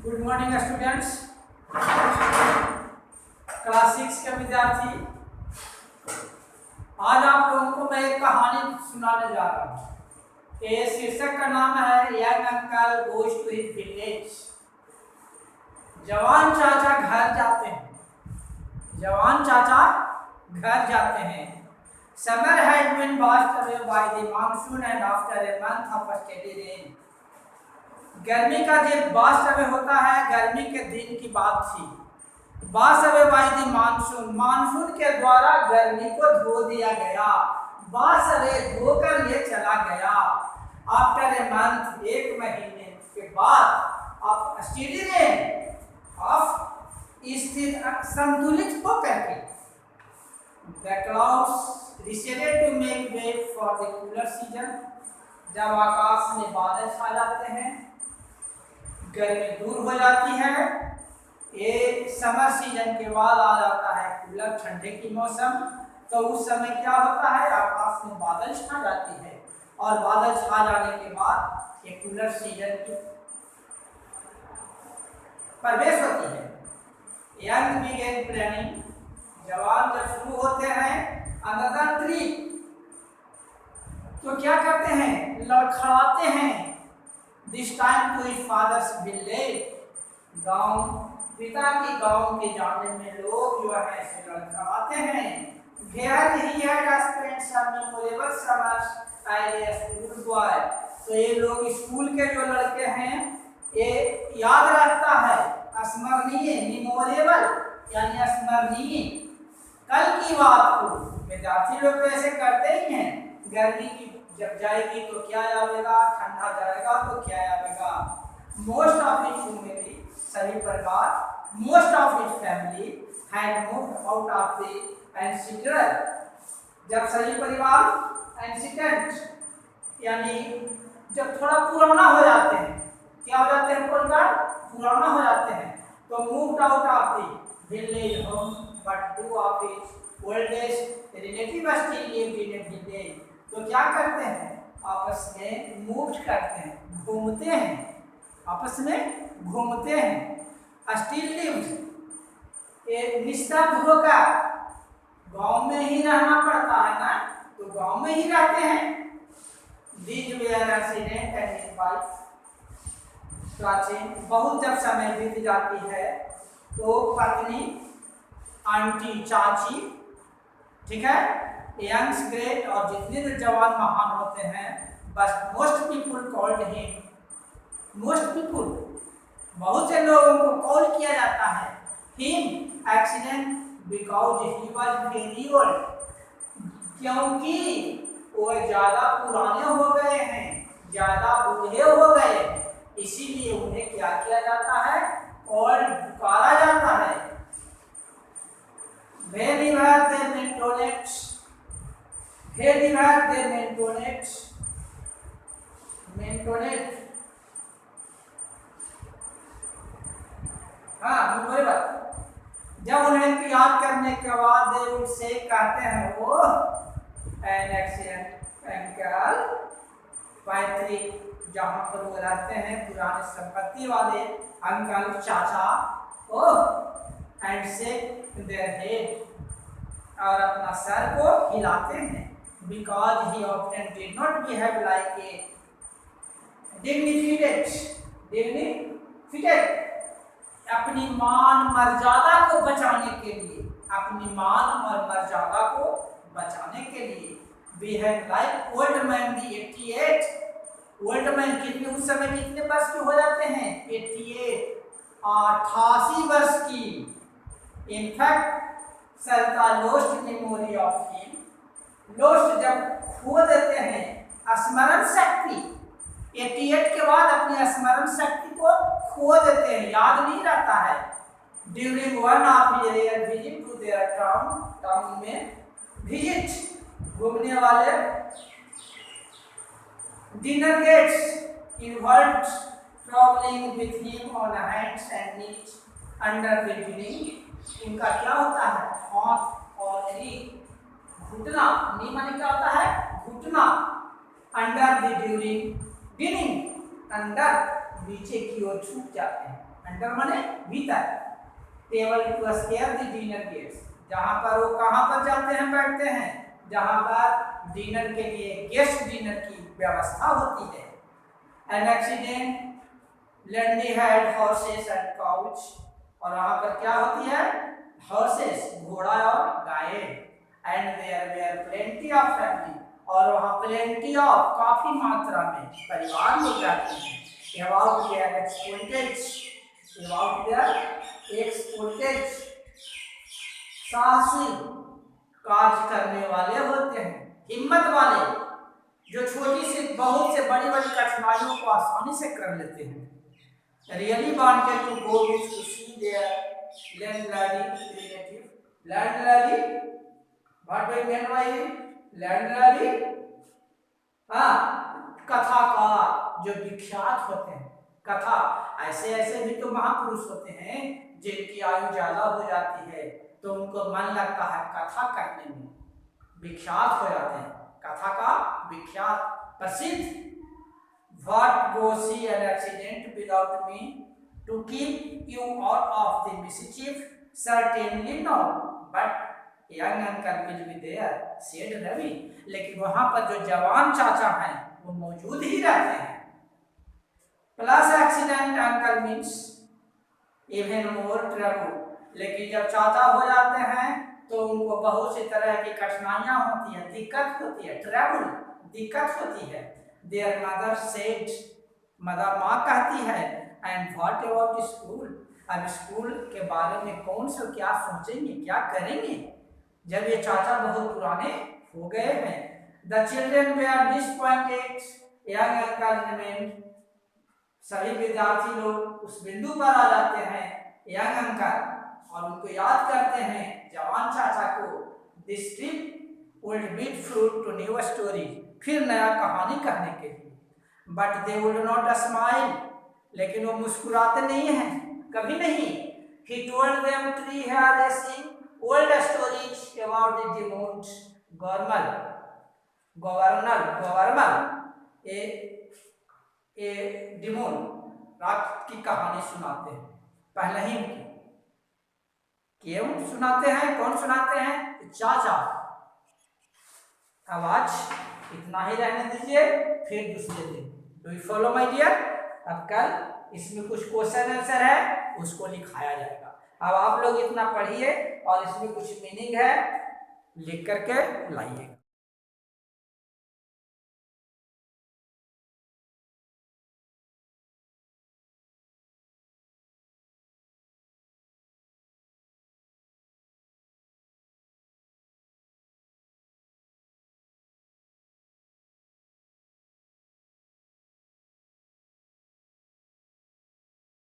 Good morning students, class 6 के विद्यार्थी। आज आप लोगों को मैं एक कहानी सुनाने जा रहा हूँ। ये शीर्षक का नाम है young uncle goes to his village. जवान चाचा घर जाते हैं। जवान चाचा घर जाते हैं। Summer had been washed away by the monsoon and after a month of steady rain. गर्मी का जब वास्ट अवे होता है, गर्मी के दिन की बात थी। Vast away by the monsoon, monsoon के द्वारा गर्मी को धो दिया गया। वास्ट अवे धोकर ये चला गया। आफ्टर ए मंथ, एक महीने के बाद ऑफ स्टेडी रेन, ऑफ स्थिर संतुलित होकर के, the clouds receded to make way for the cooler season। जब आकाश में बादल छा जाते हैं, गर्मी दूर हो जाती है, ये समर सीजन के बाद आ जाता है कूलर ठंडे की मौसम। तो उस समय क्या होता है, आकाश में बादल छा जाती है और बादल छा जाने के बाद ये कूलर सीजन की प्रवेश होती है। यंग बिगेन प्लानिंग, जवान जब शुरू होते हैं अनदर ट्रिप, तो क्या करते हैं, लड़खड़ाते हैं। This time to his father's village, गांव, पिता की गांव के जाने में लोग जो है ऐसे लड़खड़ाते हैं। Here he had spent some memorable summers as a school boy। तो ये लोग स्कूल के जो लड़के हैं, ये याद रखता है, स्मरणीय, मेमोरेबल यानी स्मरणीय, कल की बात को। विद्यार्थी लोग तो ऐसे करते ही हैं। गर्मी की जब जाएगी तो क्या आवेगा, ठंडा जाएगा तो क्या आवेगा। मोस्ट ऑफ इट फैमिली, सभी परिवार, most of it family had moved out of the incident. जब सभी परिवार एंसिडेंट यानी जब थोड़ा पुराना हो जाते हैं, क्या हो जाते हैं, परिवार पुराना हो जाते हैं, तो moved out of the village home, but two of it oldest relative still lived in A village. तो क्या करते हैं, आपस में मूव करते हैं, घूमते हैं, आपस में घूमते हैं। स्टिल लिव्ड, एक निस्तब्ध होकर, गांव में ही रहना पड़ता है ना, तो गांव में ही रहते हैं। These where accident and his wife प्राचीन, बहुत जब समय बीत जाती है तो पत्नी, आंटी, चाची, ठीक है, यंग्स ग्रेट, और जितने भी जवान महान होते हैं, बस most people called him, most people, बहुत से लोगों को कॉल किया जाता है him accident because he was very old, क्योंकि वो ज्यादा पुराने हो गए हैं, ज्यादा बूढ़े हो गए, इसीलिए उन्हें क्या किया जाता है, ओल्ड पुकारा जाता है। Very well they mentonates, very well they mentonates, mentonate, हाँ मेमोरेबल। जब उन्हें याद करने के बाद दे उनसे कहते हैं वो एन एक्सीडेंट अंकल, पैतृक जहाँ पर वो रहते हैं, पुराने संपत्ति वाले अंकल, चाचा, oh, and say their head, और अपना सर को हिलाते हैं। Because he often did not behave like a डिग्निफिकेट, डिग्निफिकेट, अपनी मान मर्यादा को बचाने के लिए, अपनी मान और मर्यादा को बचाने के लिए, बिहेव लाइक ओल्ड मैन दी 88। ओल्ड मैन कितने, उस समय कितने वर्ष के हो जाते हैं, 88, 88 वर्ष की। इनफैक्ट सरका lost memory of him, lost जब खो देते हैं स्मरण शक्ति, 88 के बाद अपनी स्मरण शक्ति को खो देते हैं, याद नहीं रहता है। During one of year visit to their town, town में विजिट, घूमने वाले, dinner gets involved travelling with him on hands and knees under the dining. इनका क्या होता है, हाथ और नी, घुटना, नी माने क्या होता है, घुटना, under the during dining, under नीचे की ओर झुक जाते हैं, अंडर माने भीतर, table to scare the dinner guests, जहाँ पर वो कहाँ पर जाते हैं, बैठते हैं, जहाँ पर डिनर के लिए गेस्ट डिनर की व्यवस्था होती है। An accident landlady had horses and couch, और वहाँ पर क्या होती है, हॉर्सेस घोड़ा और गाय, and there were plenty of family, और वहाँ प्लेंटी ऑफ काफी मात्रा में परिवार लोग रहते हैं। अबाउट देयर एक्सपोर्टेज, साहसी कार्य करने वाले होते हैं, हिम्मत वाले, जो छोटी सी बहुत से बड़ी बड़ी कठिनाइयों को आसानी से कर लेते हैं। Really wanted to go to see their landlady relative, landlady what do you mean by landlady, हाँ कथाकार जो विख्यात होते हैं, कथा, ऐसे ऐसे भी तो महापुरुष होते हैं जिनकी आयु ज्यादा हो जाती है तो उनको मन लगता है कथा करने में, विख्यात हो जाते हैं, कथा का विख्यात प्रसिद्ध। What go see an accident without me to keep you out of the mischief? Certainly no, but young uncle will be there, said Ravi. लेकिन वहां पर जो जवान चाचा हैं वो मौजूद ही रहते हैं। Plus accident uncle means even more trouble, लेकिन जब चाचा हो जाते हैं तो उनको बहुत सी तरह की कठिनाइयां होती है, दिक्कत होती है, ट्रबल दिक्कत होती है। Their mother said, मदर माँ कहती है, and what about school? अब स्कूल के बारे में कौन सा क्या सोचेंगे, क्या करेंगे जब ये चाचा बहुत पुराने हो गए हैं। The children were disappointed, young uncle remained, सभी विद्यार्थी लोग उस बिंदु पर आ जाते हैं यंग अंकल और उनको याद करते हैं जवान चाचा को। This trip would bear fruit to new story, फिर नया कहानी कहने के लिए। But they would not smile, लेकिन वो मुस्कुराते नहीं हैं, कभी नहीं। He told them three harassing old stories about the demon governor, A demon रात की कहानी सुनाते हैं, पहले ही क्यों सुनाते हैं, कौन सुनाते हैं, चाचा। अब आज इतना ही रहने दीजिए, फिर दूसरे दिन do you follow my dear. अब कल इसमें कुछ क्वेश्चन आंसर है उसको लिखाया जाएगा। अब आप लोग इतना पढ़िए और इसमें कुछ मीनिंग है लिख करके लाइए।